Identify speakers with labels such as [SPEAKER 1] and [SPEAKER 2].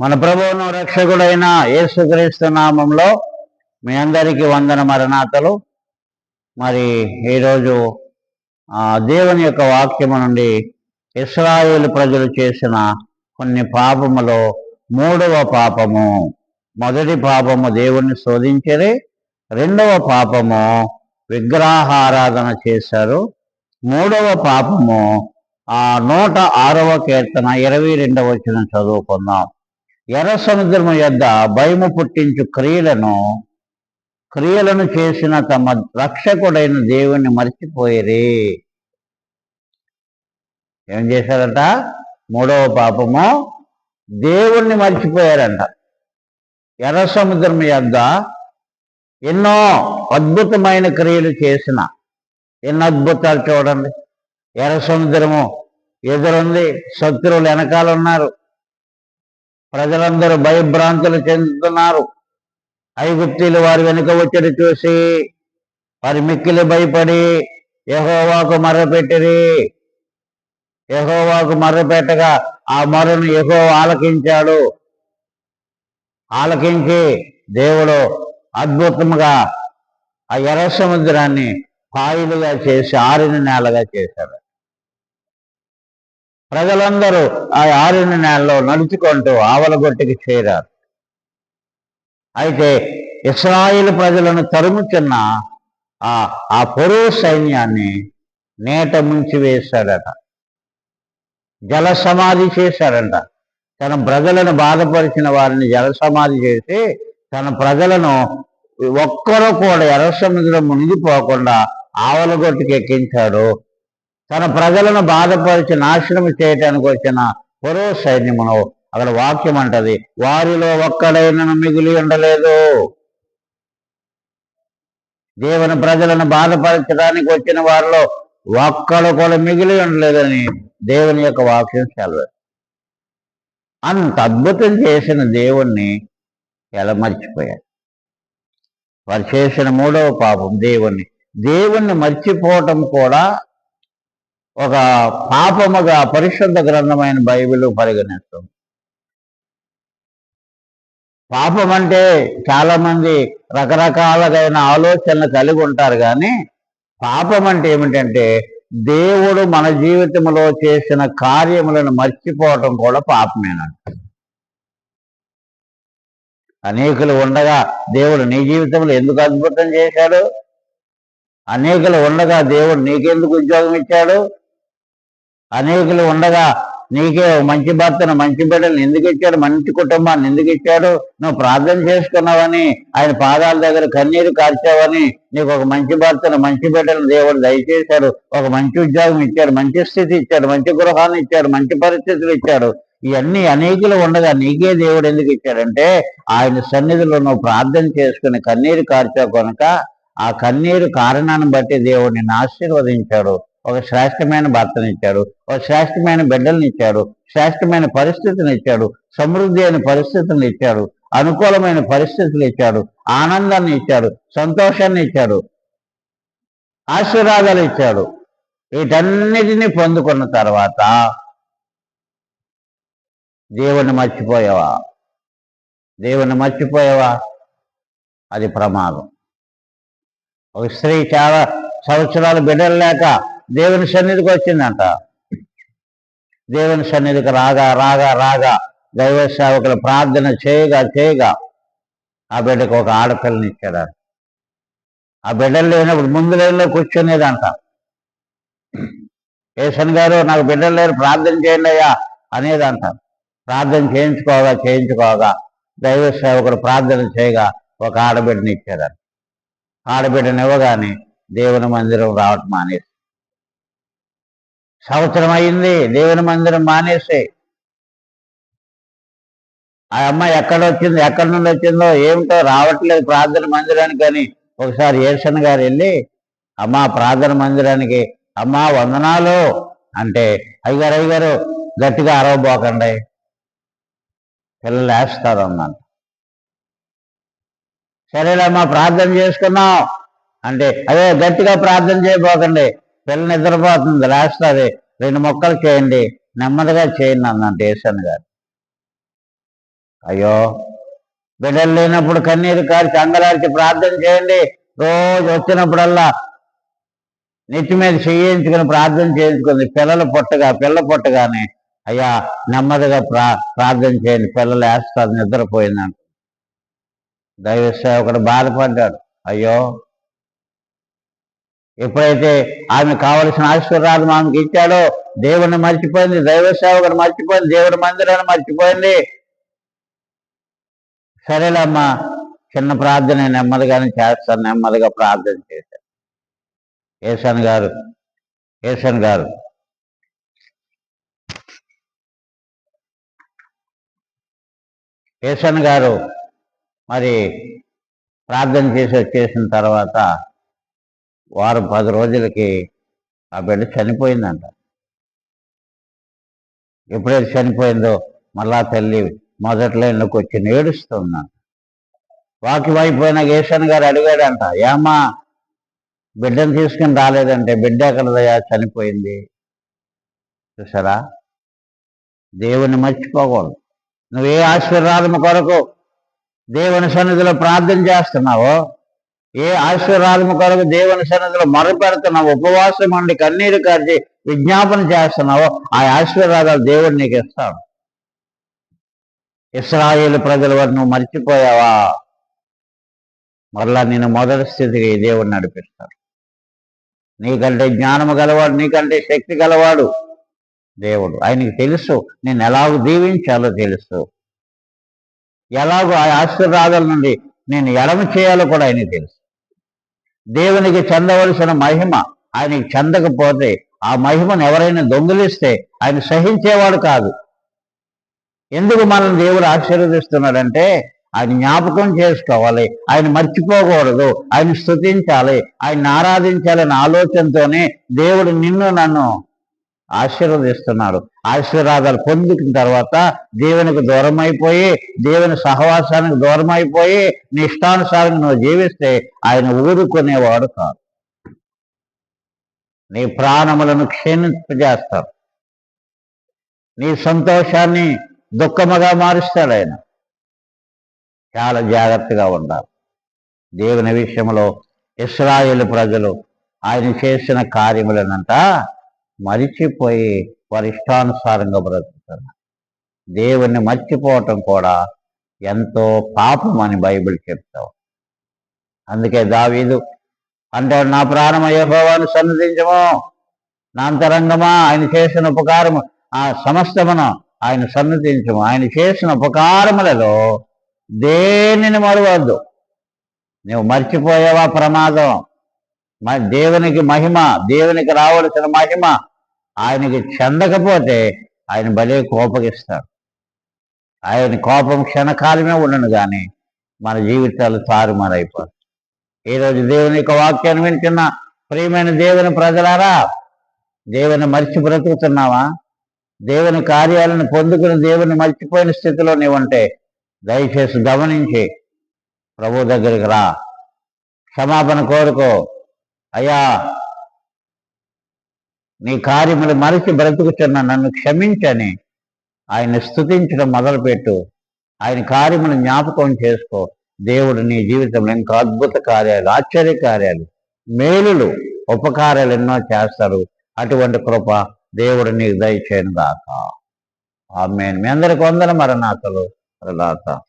[SPEAKER 1] మన ప్రభువును రక్షకుడైన యేసుక్రీస్తు నామంలో మీ అందరికీ వందన మరణాతలు. మరి ఈరోజు దేవుని యొక్క వాక్యము నుండి ఇశ్రాయేలు ప్రజలు చేసిన కొన్ని పాపములో మూడవ పాపము. మొదటి పాపము దేవుణ్ణి శోధించరే, రెండవ పాపము విగ్రహారాధన చేశారు, మూడవ పాపము 106వ కీర్తన 22వ వచనం చదువుకుందాం. ఎర్ర సముద్రము యొద్ద భయము పుట్టించు క్రియలను చేసిన తమ రక్షకుడైన దేవుణ్ణి మర్చిపోయిరి. ఏం చేశారంట? మూడవ పాపము, దేవుణ్ణి మర్చిపోయారంట. ఎర్ర సముద్రం యొద్ద ఎన్నో అద్భుతమైన క్రియలు చేసిన, ఎన్నో అద్భుతాలు చూడండి. ఎర్ర సముద్రము ఎదురుంది, శత్రువులు వెనకాల ఉన్నారు, ప్రజలందరూ భయభ్రాంతులు చెందుతున్నారు. ఐగుప్తీయులు వారి వెనుక వచ్చి చూసి వారి మిక్కిలి భయపడి యెహోవాకు మర్రపెట్టిరి. యెహోవాకు మర్రపెట్టగా ఆ మొరను యెహోవా ఆలకించాడు. ఆలకించి దేవుడు అద్భుతంగా ఆ ఎర్ర సముద్రాన్ని పాయలుగా చేసి ఆరిన నేలగా చేశాడు. ప్రజలందరూ ఆ ఆరిన నేలలో నడుచుకుంటూ ఆవలగొట్టికి చేరారు. అయితే ఇశ్రాయేలు ప్రజలను తరుముచున్న ఆ పొరు సైన్యాన్ని నేట ముంచి వేశాడట, జల సమాధి చేశాడంట. తన ప్రజలను బాధపరిచిన వారిని జల సమాధి చేసి తన ప్రజలను ఒక్కరూ కూడా ఎర్ర సముద్రం మునిగిపోకుండా ఆవలగొట్టుకి ఎక్కించాడు. తన ప్రజలను బాధపరిచి నాశనం చేయటానికి వచ్చిన పొరో సైన్యమును అక్కడ వాక్యం అంటది, వారిలో ఒక్కడైనను మిగిలి ఉండలేదు. దేవుని ప్రజలను బాధపరచడానికి వచ్చిన వారిలో ఒక్కడు కూడా మిగిలి ఉండలేదని దేవుని యొక్క వాక్యం సెలవు. అంత అద్భుతం చేసిన దేవుణ్ణి ఎలా మర్చిపోయారు? వారు చేసిన మూడవ పాపం దేవుణ్ణి మర్చిపోవటం కూడా ఒక పాపముగా పరిశుద్ధ గ్రంథమైన బైబిల్ పరిగణిస్తుంది. పాపం అంటే చాలా మంది రకరకాలైన ఆలోచనలు కలిగి ఉంటారు, కానీ పాపం అంటే ఏమిటంటే దేవుడు మన జీవితంలో చేసిన కార్యములను మర్చిపోవటం కూడా పాపమేనంట. అనేకులు ఉండగా దేవుడు నీ జీవితంలో ఎందుకు అద్భుతం చేశాడు? అనేకులు ఉండగా దేవుడు నీకెందుకు ఉద్యోగం ఇచ్చాడు? అనేకులు ఉండగా నీకే మంచి భర్తను, మంచి బిడ్డలను ఎందుకు ఇచ్చాడు? మంచి కుటుంబాన్ని ఎందుకు ఇచ్చాడు? నువ్వు ప్రార్థన చేసుకున్నావని, ఆయన పాదాల దగ్గర కన్నీరు కార్చావని నీకు ఒక మంచి భర్తను, మంచి బిడ్డలను దేవుడు దయచేశాడు. ఒక మంచి ఉద్యోగం ఇచ్చాడు, మంచి స్థితి ఇచ్చాడు, మంచి గృహాన్ని ఇచ్చాడు, మంచి పరిస్థితులు ఇచ్చాడు. ఇవన్నీ అనేకులు ఉండగా నీకే దేవుడు ఎందుకు ఇచ్చాడంటే ఆయన సన్నిధిలో నువ్వు ప్రార్థన చేసుకుని కన్నీరు కార్చావు కనుక ఆ కన్నీరు కారణాన్ని బట్టి దేవుడు నిన్ను ఆశీర్వదించాడు. ఒక శ్రేష్టమైన భర్తను ఇచ్చాడు, ఒక శ్రేష్టమైన బిడ్డలను ఇచ్చాడు, శ్రేష్టమైన పరిస్థితిని ఇచ్చాడు, సమృద్ధి అయిన పరిస్థితులను ఇచ్చాడు, అనుకూలమైన పరిస్థితులు ఇచ్చాడు, ఆనందాన్ని ఇచ్చాడు, సంతోషాన్ని ఇచ్చాడు, ఆశీర్వాదాలు ఇచ్చాడు. వీటన్నిటినీ పొందుకున్న తర్వాత దేవుణ్ణి మర్చిపోయావా? దేవుణ్ణి మర్చిపోయావా? అది ప్రమాదం. ఒక స్త్రీ చాలా సంవత్సరాలు బిడ్డలు లేక దేవుని సన్నిధికి వచ్చిందంట. దేవుని సన్నిధికి రాగా రాగా రాగా దైవ సేవకులు ప్రార్థన చేయగా ఆ బిడ్డకు ఒక ఆడపిల్లని ఇచ్చాడు. ఆ బిడ్డలు లేనప్పుడు ముందు లేనిలో కూర్చునేదంట. ఏసన్ గారు నాకు బిడ్డలు లేరు, ప్రార్థన చేయండి అయ్యా అనేదంట. ప్రార్థన చేయించుకోగా దైవ సేవకుడు ప్రార్థన చేయగా ఒక ఆడబిడ్డని ఇచ్చాడు. ఆడబిడ్డను ఇవ్వగానే దేవుని మందిరం రావటం మానేసి, సంవత్సరం అయింది దేవుని మందిరం మానేసి, ఆ అమ్మాయి ఎక్కడి నుండి వచ్చిందో ఏమిటో రావట్లేదు ప్రార్థన మందిరానికి అని ఒకసారి ఏసన్ గారు వెళ్ళి అమ్మా ప్రార్థన మందిరానికి అమ్మా వందనాలు అంటే, అయ్యగారు గట్టిగా అరవబోకండి, పిల్లలు వేస్తారు అన్నాను. సరేలేమ్మా ప్రార్థన చేసుకున్నాం అంటే, అదే గట్టిగా ప్రార్థన చేయబోకండి, పిల్ల నిద్రపోతుంది, లేస్తుంది, 2 మొక్కలు చేయండి, నెమ్మదిగా చేయండి అన్నంటే ఏసన్ గారు. అయ్యో, బిడ్డలు లేనప్పుడు కన్నీరు కార్చి అంగలార్చి ప్రార్థన చేయండి. రోజు వచ్చినప్పుడల్లా నెత్తి మీద చేయించుకుని ప్రార్థన చేయించుకుంది. పిల్ల పుట్టగానే అయ్యా నెమ్మదిగా ప్రార్థన చేయండి, పిల్లలు వేస్తారు నిద్రపోయిందంట. దైవ సేవకుడు బాధపడ్డాడు. అయ్యో, ఎప్పుడైతే ఆమె కావలసిన ఆశీర్వాదం ఆమెకి ఇచ్చాడో దేవుడిని మర్చిపోయింది, దైవ సేవకుడు మర్చిపోయింది, దేవుడి మందిరాన్ని మర్చిపోయింది. సరేలేమ్మా, చిన్న ప్రార్థన నెమ్మదిగానే చేస్తాను, నెమ్మదిగా ప్రార్థన చేశాను. ఏసన్ గారు మరి ప్రార్థన చేసి వచ్చేసిన తర్వాత వారం 10 రోజులకి ఆ బిడ్డ చనిపోయిందంట. ఎప్పుడైతే చనిపోయిందో మళ్ళా తల్లి మొదట్లో ఇళ్ళకి వచ్చి ఏడుస్తున్నాను. వాక్యం అయిపోయినాక ఏసన్ గారు అడిగాడంట, ఏమ్మా బిడ్డను తీసుకుని రాలేదంటే, బిడ్డ ఎక్కడదయా, చనిపోయింది. చూసారా, దేవుని మర్చిపోకూడదు. నువ్వే ఆశీర్వాదం కొరకు దేవుని సన్నిధిలో ప్రార్థన చేస్తున్నావో, ఏ ఆశీర్వాదం కొరకు దేవుని సన్నిధిలో మొరపెడుతున్నావు, ఉపవాసం ఉండి కన్నీరు కార్చి విజ్ఞాపన చేస్తున్నావో, ఆ ఆశీర్వాదాలు దేవుడు నీకు ఇస్తాడు. ఇశ్రాయేలు ప్రజల వారు నువ్వు మర్చిపోయావా, మరలా నేను మొదటి స్థితికి దేవుడు నడిపిస్తాడు. నీకంటే జ్ఞానము గలవాడు, నీకంటే శక్తి గలవాడు దేవుడు. ఆయనకి తెలుసు నేను ఎలాగ దీవించాలో తెలుసు, ఎలాగో ఆ ఆశీర్వాదాల నుండి నేను ఎడమ చేయాలో కూడా ఆయనకి తెలుసు. దేవునికి చెందవలసిన మహిమ ఆయనకి చెందకపోతే, ఆ మహిమను ఎవరైనా దొంగిలిస్తే ఆయన సహించేవాడు కాదు. ఎందుకు మనల్ని దేవుడు ఆశీర్వదిస్తున్నాడంటే, ఆయన జ్ఞాపకం చేసుకోవాలి, ఆయన మర్చిపోకూడదు, ఆయన స్తుతించాలి, ఆయన ఆరాధించాలనే ఆలోచనతోనే దేవుడు నిన్ను నన్ను ఆశీర్వదిస్తున్నాడు. ఆశీర్వాదాలు పొందుకున్న తర్వాత దేవునికి దూరం అయిపోయి, దేవుని సహవాసానికి దూరం అయిపోయి నీ ఇష్టానుసారంగా నువ్వు జీవిస్తే ఆయన ఊరుకునేవాడు కాదు. నీ ప్రాణములను క్షీణింపజేస్తాడు, నీ సంతోషాన్ని దుఃఖముగా మారుస్తాడు. ఆయన చాలా జాగ్రత్తగా ఉండాలి. దేవుని విషయంలో ఇశ్రాయేలు ప్రజలు ఆయన చేసిన కార్యములనంట మరిచిపోయి వారి ఇష్టానుసారంగా బ్రతుకుతున్నారు. దేవుణ్ణి మర్చిపోవటం కూడా ఎంతో పాపం అని బైబిల్ చెప్తావు. అందుకే దావీదు అంటే, నా ప్రాణమ యెహోవాను సన్నిధించము, నా అంతరంగమా ఆయన చేసిన ఉపకారము ఆ సమస్తమును ఆయన సన్నిధించము. ఆయన చేసిన ఉపకారములలో దేనిని మరవద్దు. నువ్వు మర్చిపోయావా ప్రమాదం. దేవునికి మహిమ, దేవునికి రావలసిన మహిమ ఆయనకి చెందకపోతే ఆయన భలే కోపగిస్తాడు. ఆయన కోపం క్షణకాలమే ఉండను కానీ మన జీవితాలు తారుమారైపోతాయి. ఈరోజు దేవుని యొక్క వాక్యాన్ని వింటున్న ప్రియమైన దేవుని ప్రజలారా, దేవుని మర్చి బ్రతుకుతున్నావా? దేవుని కార్యాలను పొందుకుని దేవుని మర్చిపోయిన స్థితిలో నీవుంటే దయచేసి గమనించి ప్రభు దగ్గరికి రా, క్షమాపణ కోరుకో. అయ్యా, నీ కార్యములు మరిచి బ్రతుకుతున్నా, నన్ను క్షమించని ఆయన స్తుతించడం మొదలుపెట్టు. ఆయన కార్యములు జ్ఞాపకం చేసుకో. దేవుడు నీ జీవితంలో ఇంకా అద్భుత కార్యాలు, ఆశ్చర్య కార్యాలు, మేలులు, ఉపకారాలు ఎన్నో చేస్తాడు. అటువంటి కృప దేవుడు నీకు దయచేయను గాక. ఆమేన్. మీ అందరికి వందన మరణాతలు.